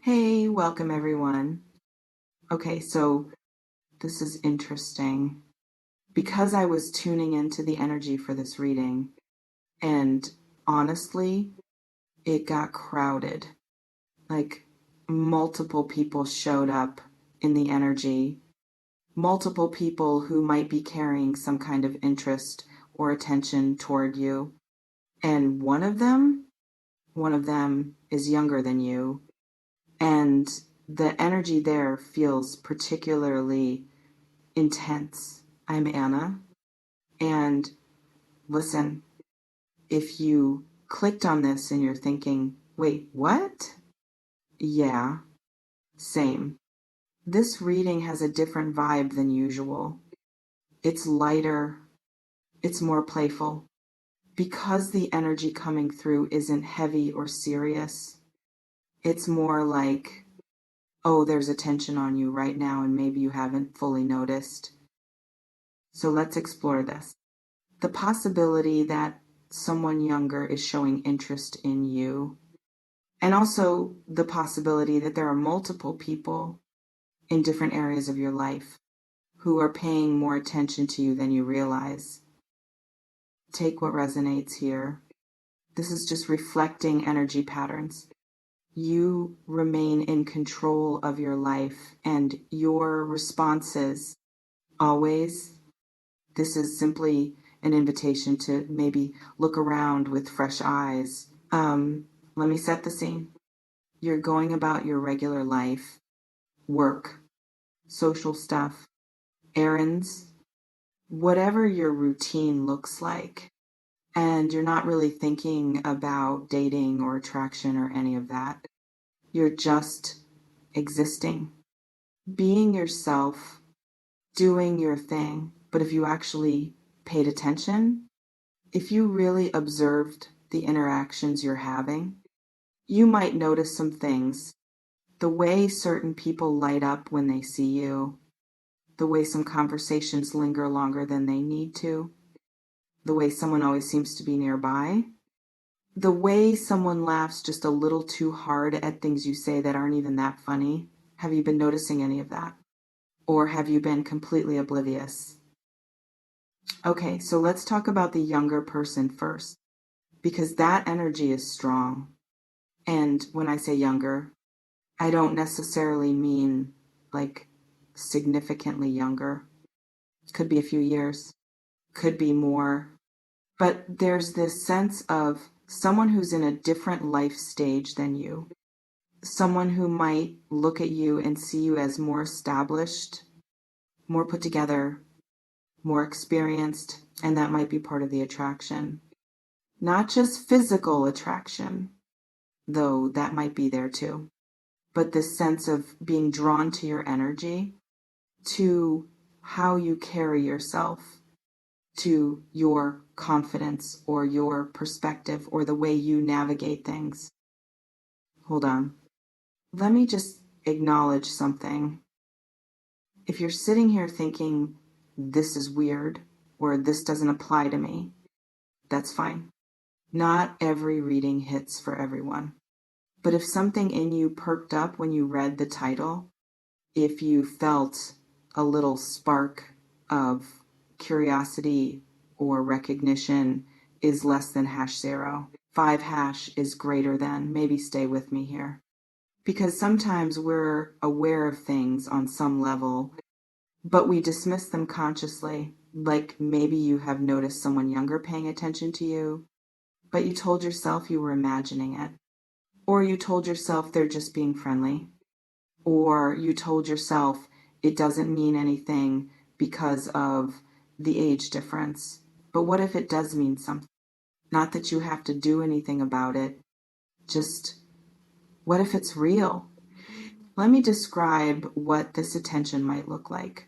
Hey, welcome everyone. Okay, so this is interesting because I was tuning into the energy for this reading, and honestly, it got crowded. Like multiple people showed up in the energy, multiple people who might be carrying some kind of interest or attention toward you. And one of them is younger than you, and the energy there feels particularly intense. I'm Anna. And listen, if you clicked on this and you're thinking, wait, what? Yeah, same. This reading has a different vibe than usual. It's lighter, it's more playful. Because the energy coming through isn't heavy or serious, it's more like, oh, there's attention on you right now and maybe you haven't fully noticed. So let's explore this. The possibility that someone younger is showing interest in you, and also the possibility that there are multiple people in different areas of your life who are paying more attention to you than you realize. Take what resonates here. This is just reflecting energy patterns. You remain in control of your life and your responses always. This is simply an invitation to maybe look around with fresh eyes. Let me set the scene. You're going about your regular life, work, social stuff, errands, whatever your routine looks like. And you're not really thinking about dating or attraction or any of that. You're just existing, being yourself, doing your thing. But if you actually paid attention, if you really observed the interactions you're having, you might notice some things. The way certain people light up when they see you, the way some conversations linger longer than they need to, the way someone always seems to be nearby, the way someone laughs just a little too hard at things you say that aren't even that funny. Have you been noticing any of that? Or have you been completely oblivious? Okay, so let's talk about the younger person first, because that energy is strong. And when I say younger, I don't necessarily mean like significantly younger. Could be a few years, could be more. But there's this sense of someone who's in a different life stage than you, someone who might look at you and see you as more established, more put together, more experienced, and that might be part of the attraction. Not just physical attraction, though that might be there too, but this sense of being drawn to your energy, to how you carry yourself, to your confidence or your perspective or the way you navigate things. Hold on. Let me just acknowledge something. If you're sitting here thinking, this is weird or this doesn't apply to me, that's fine. Not every reading hits for everyone. But if something in you perked up when you read the title, if you felt a little spark of curiosity or recognition is less than #0. 5 is greater than. Maybe stay with me here. Because sometimes we're aware of things on some level, but we dismiss them consciously. Like maybe you have noticed someone younger paying attention to you, but you told yourself you were imagining it. Or you told yourself they're just being friendly. Or you told yourself it doesn't mean anything because of the age difference. But what if it does mean something? Not that you have to do anything about it. Just what if it's real? Let me describe what this attention might look like,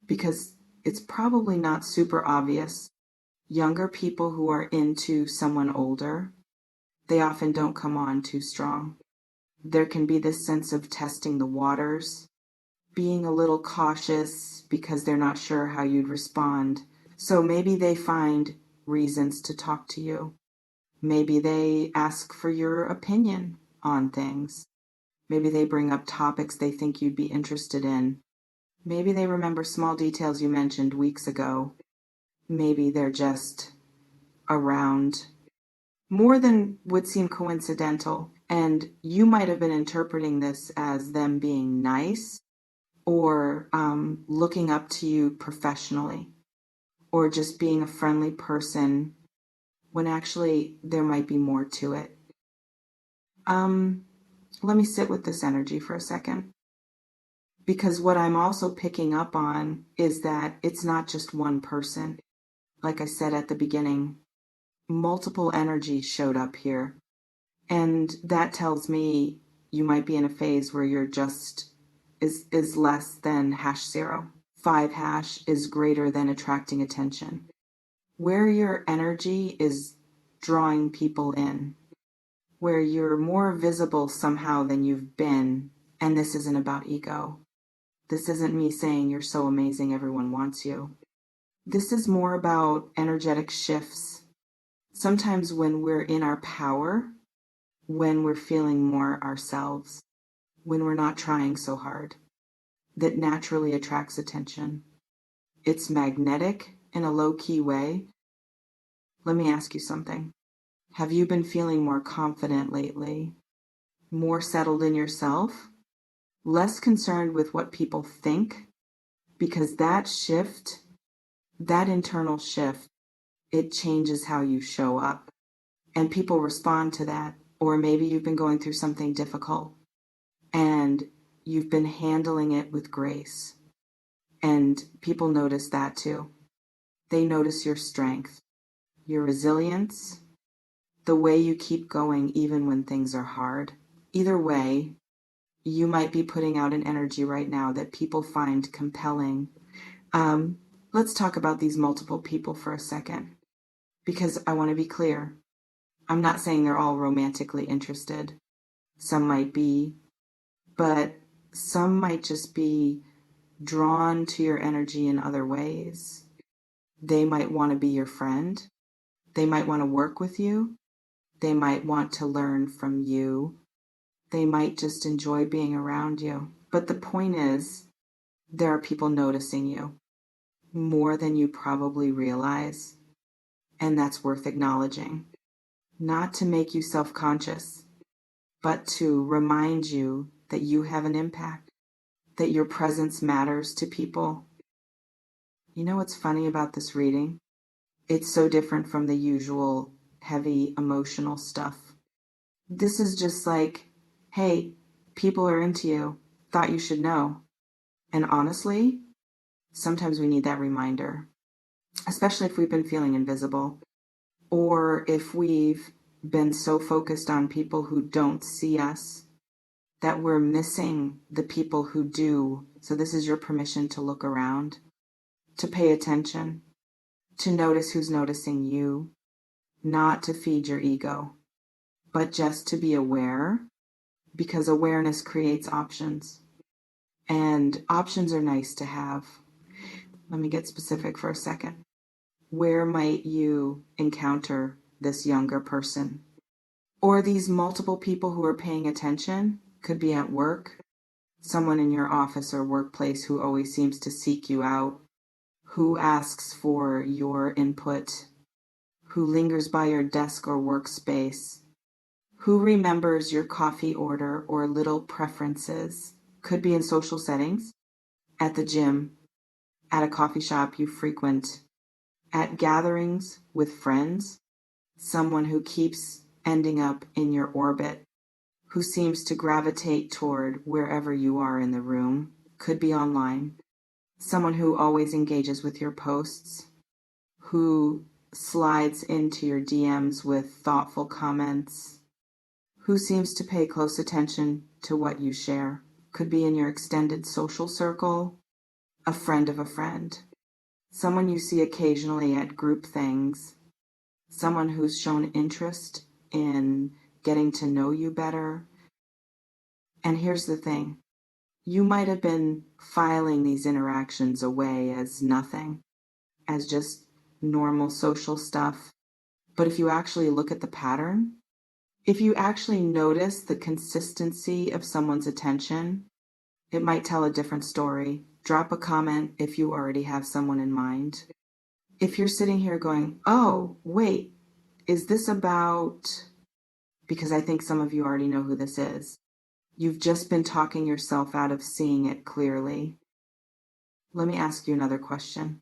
because it's probably not super obvious. Younger people who are into someone older, they often don't come on too strong. There can be this sense of testing the waters, being a little cautious because they're not sure how you'd respond. So maybe they find reasons to talk to you. Maybe they ask for your opinion on things. Maybe they bring up topics they think you'd be interested in. Maybe they remember small details you mentioned weeks ago. Maybe they're just around more than would seem coincidental. And you might have been interpreting this as them being nice or looking up to you professionally or just being a friendly person when actually there might be more to it. Let me sit with this energy for a second. Because what I'm also picking up on is that it's not just one person. Like I said at the beginning, multiple energies showed up here. And that tells me you might be in a phase where you're just is less than #0. 5 is greater than attracting attention. Where your energy is drawing people in, where you're more visible somehow than you've been, and this isn't about ego. This isn't me saying you're so amazing everyone wants you. This is more about energetic shifts. Sometimes when we're in our power, when we're feeling more ourselves, when we're not trying so hard, that naturally attracts attention. It's magnetic in a low-key way. Let me ask you something. Have you been feeling more confident lately? More settled in yourself? Less concerned with what people think? Because that shift, that internal shift, it changes how you show up. And people respond to that. Or maybe you've been going through something difficult and you've been handling it with grace. And people notice that too. They notice your strength, your resilience, the way you keep going even when things are hard. Either way, you might be putting out an energy right now that people find compelling. Let's talk about these multiple people for a second, because I want to be clear. I'm not saying they're all romantically interested. Some might be, but some might just be drawn to your energy in other ways. They might want to be your friend. They might want to work with you. They might want to learn from you. They might just enjoy being around you. But the point is, there are people noticing you more than you probably realize. And that's worth acknowledging. Not to make you self-conscious, but to remind you that you have an impact, that your presence matters to people. You know what's funny about this reading? It's so different from the usual heavy emotional stuff. This is just like, hey, people are into you, thought you should know. And honestly, sometimes we need that reminder, especially if we've been feeling invisible or if we've been so focused on people who don't see us that we're missing the people who do. So this is your permission to look around, to pay attention, to notice who's noticing you, not to feed your ego, but just to be aware, because awareness creates options. And options are nice to have. Let me get specific for a second. Where might you encounter this younger person? Or these multiple people who are paying attention? Could be at work, someone in your office or workplace who always seems to seek you out, who asks for your input, who lingers by your desk or workspace, who remembers your coffee order or little preferences. Could be in social settings, at the gym, at a coffee shop you frequent, at gatherings with friends, someone who keeps ending up in your orbit, who seems to gravitate toward wherever you are in the room. Could be online, someone who always engages with your posts, who slides into your DMs with thoughtful comments, who seems to pay close attention to what you share. Could be in your extended social circle, a friend of a friend, someone you see occasionally at group things, someone who's shown interest in getting to know you better. And here's the thing. You might have been filing these interactions away as nothing, as just normal social stuff. But if you actually look at the pattern, If you actually notice the consistency of someone's attention, it might tell a different story. Drop a comment if you already have someone in mind. If you're sitting here going, oh, wait, is this about, because I think some of you already know who this is. You've just been talking yourself out of seeing it clearly. Let me ask you another question.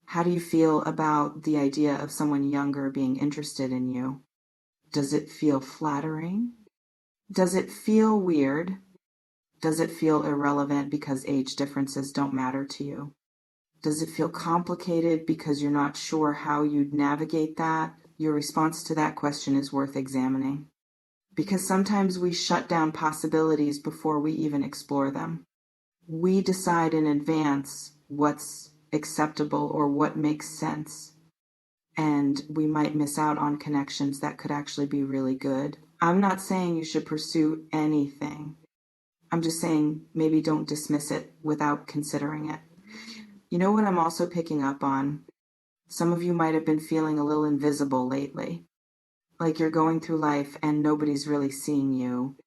How do you feel about the idea of someone younger being interested in you? Does it feel flattering? Does it feel weird? Does it feel irrelevant because age differences don't matter to you? Does it feel complicated because you're not sure how you'd navigate that? Your response to that question is worth examining. Because sometimes we shut down possibilities before we even explore them. We decide in advance what's acceptable or what makes sense. And we might miss out on connections that could actually be really good. I'm not saying you should pursue anything. I'm just saying maybe don't dismiss it without considering it. You know what I'm also picking up on? Some of you might have been feeling a little invisible lately. Like you're going through life and nobody's really seeing you.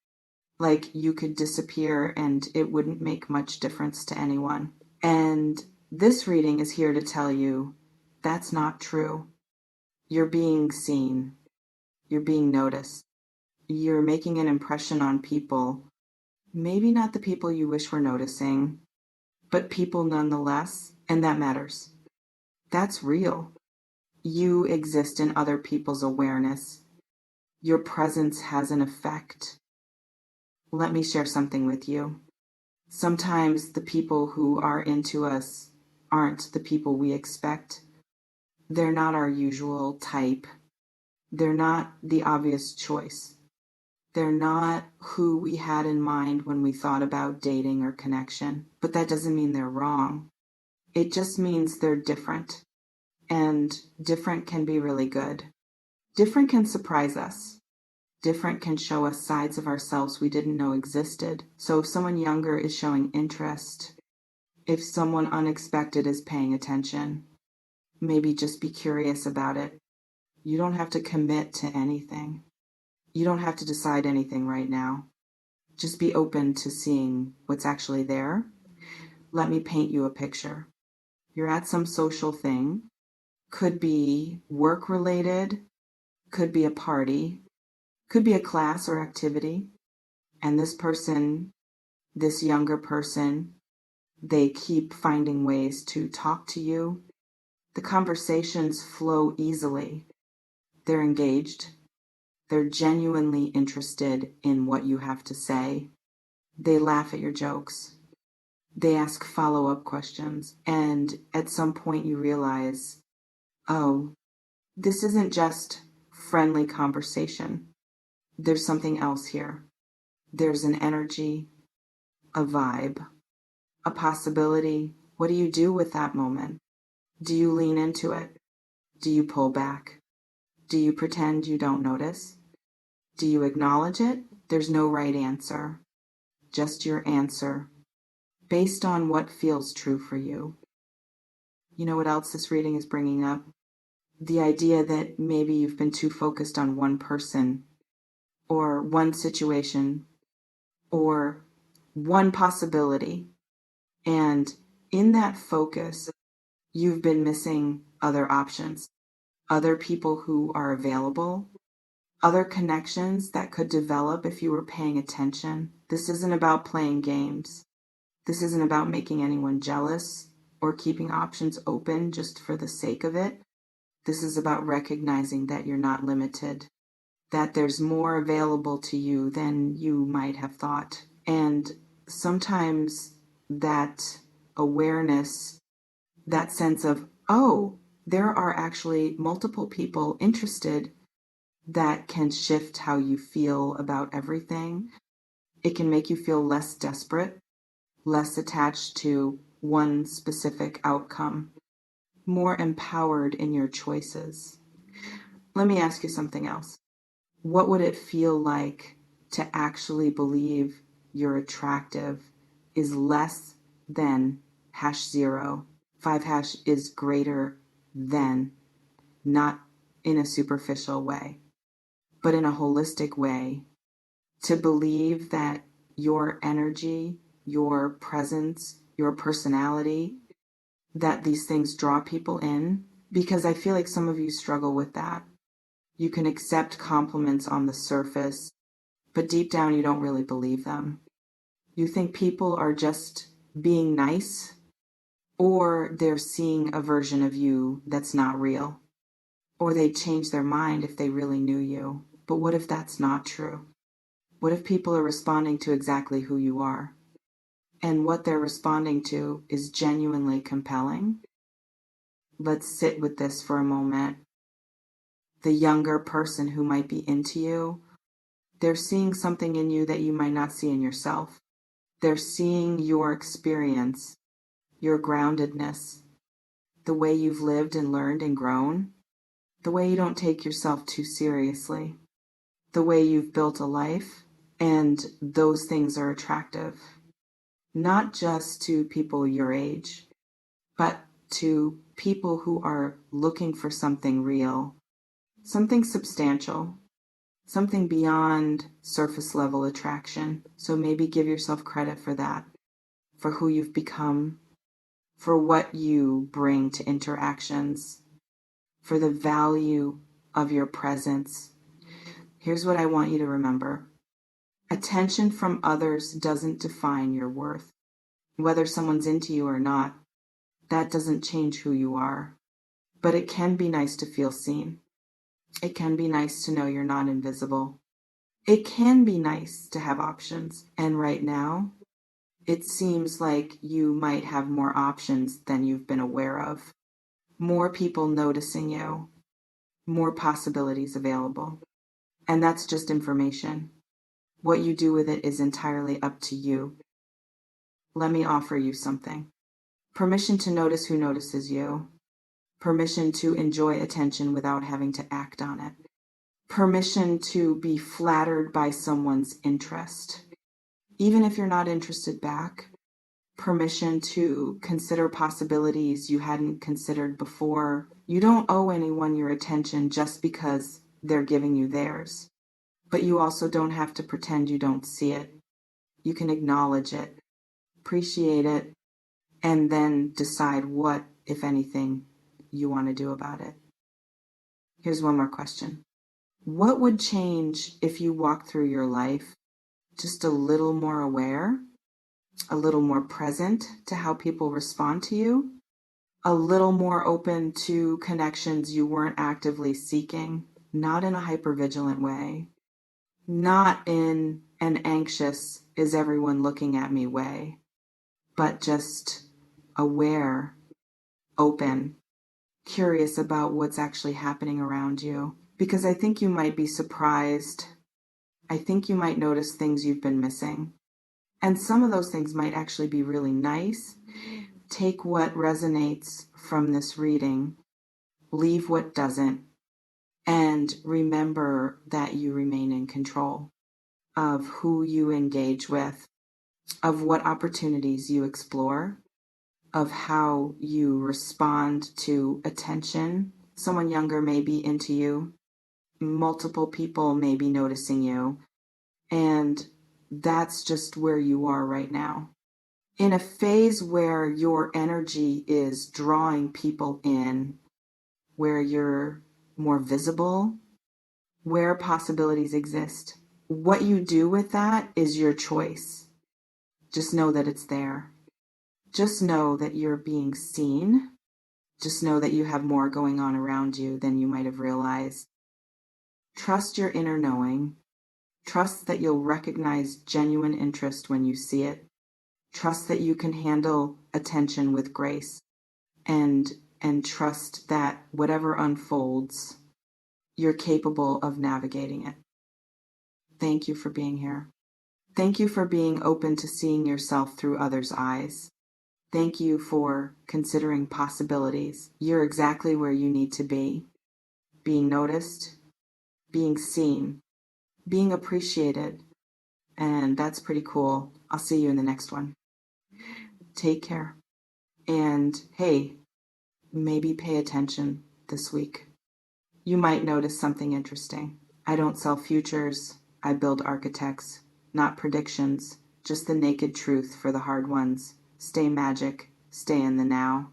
Like you could disappear and it wouldn't make much difference to anyone. And this reading is here to tell you that's not true. You're being seen. You're being noticed. You're making an impression on people. Maybe not the people you wish were noticing, but people nonetheless, and that matters. That's real. You exist in other people's awareness. Your presence has an effect. Let me share something with you. Sometimes the people who are into us aren't the people we expect. They're not our usual type. They're not the obvious choice. They're not who we had in mind when we thought about dating or connection. But that doesn't mean they're wrong. It just means they're different. And different can be really good. Different can surprise us. Different can show us sides of ourselves we didn't know existed. So if someone younger is showing interest, if someone unexpected is paying attention, maybe just be curious about it. You don't have to commit to anything. You don't have to decide anything right now. Just be open to seeing what's actually there. Let me paint you a picture. You're at some social thing. Could be work related, could be a party, could be a class or activity. And this person, this younger person, they keep finding ways to talk to you. The conversations flow easily. They're engaged. They're genuinely interested in what you have to say. They laugh at your jokes. They ask follow-up questions. And at some point you realize, oh, this isn't just friendly conversation. There's something else here. There's an energy, a vibe, a possibility. What do you do with that moment? Do you lean into it? Do you pull back? Do you pretend you don't notice? Do you acknowledge it? There's no right answer, just your answer, based on what feels true for you. You know what else this reading is bringing up? The idea that maybe you've been too focused on one person or one situation or one possibility. And in that focus, you've been missing other options, other people who are available, other connections that could develop if you were paying attention. This isn't about playing games. This isn't about making anyone jealous or keeping options open just for the sake of it. This is about recognizing that you're not limited, that there's more available to you than you might have thought. And sometimes that awareness, that sense of, oh, there are actually multiple people interested, that can shift how you feel about everything. It can make you feel less desperate, less attached to one specific outcome, more empowered in your choices. Let me ask you something else. What would it feel like to actually believe you're attractive is less than #0? 5# is greater than, not in a superficial way. but in a holistic way, to believe that your energy, your presence, your personality, that these things draw people in, because I feel like some of you struggle with that. You can accept compliments on the surface, but deep down you don't really believe them. You think people are just being nice, or they're seeing a version of you that's not real, or they'd change their mind if they really knew you. But what if that's not true? What if people are responding to exactly who you are? And what they're responding to is genuinely compelling? Let's sit with this for a moment. The younger person who might be into you, they're seeing something in you that you might not see in yourself. They're seeing your experience, your groundedness, the way you've lived and learned and grown, the way you don't take yourself too seriously, the way you've built a life, and those things are attractive, not just to people your age, but to people who are looking for something real, something substantial, something beyond surface level attraction. So maybe give yourself credit for that, for who you've become, for what you bring to interactions, for the value of your presence. Here's what I want you to remember. Attention from others doesn't define your worth. Whether someone's into you or not, that doesn't change who you are. But it can be nice to feel seen. It can be nice to know you're not invisible. It can be nice to have options. And right now, it seems like you might have more options than you've been aware of. More people noticing you, more possibilities available. And that's just information. What you do with it is entirely up to you. Let me offer you something. Permission to notice who notices you. Permission to enjoy attention without having to act on it. Permission to be flattered by someone's interest, even if you're not interested back. Permission to consider possibilities you hadn't considered before. You don't owe anyone your attention just because they're giving you theirs. But you also don't have to pretend you don't see it. You can acknowledge it, appreciate it, and then decide what, if anything, you want to do about it. Here's one more question. What would change if you walked through your life just a little more aware, a little more present to how people respond to you, a little more open to connections you weren't actively seeking, not in a hypervigilant way, not in an anxious, is everyone looking at me way, but just aware, open, curious about what's actually happening around you. Because I think you might be surprised. I think you might notice things you've been missing. And some of those things might actually be really nice. Take what resonates from this reading, leave what doesn't, and remember that you remain in control of who you engage with, of what opportunities you explore, of how you respond to attention. Someone younger may be into you. Multiple people may be noticing you. And that's just where you are right now. In a phase where your energy is drawing people in, where you're more visible, where possibilities exist. What you do with that is your choice. Just know that it's there. Just know that you're being seen. Just know that you have more going on around you than you might have realized. Trust your inner knowing. Trust that you'll recognize genuine interest when you see it. Trust that you can handle attention with grace. And trust that whatever unfolds, you're capable of navigating it. Thank you for being here. Thank you for being open to seeing yourself through others' eyes. Thank you for considering possibilities. You're exactly where you need to be. Being noticed, being seen, being appreciated. And that's pretty cool. I'll see you in the next one. Take care. And hey, maybe pay attention this week. You might notice something interesting. I don't sell futures, I build architects, not predictions, just the naked truth for the hard ones. Stay magic, stay in the now.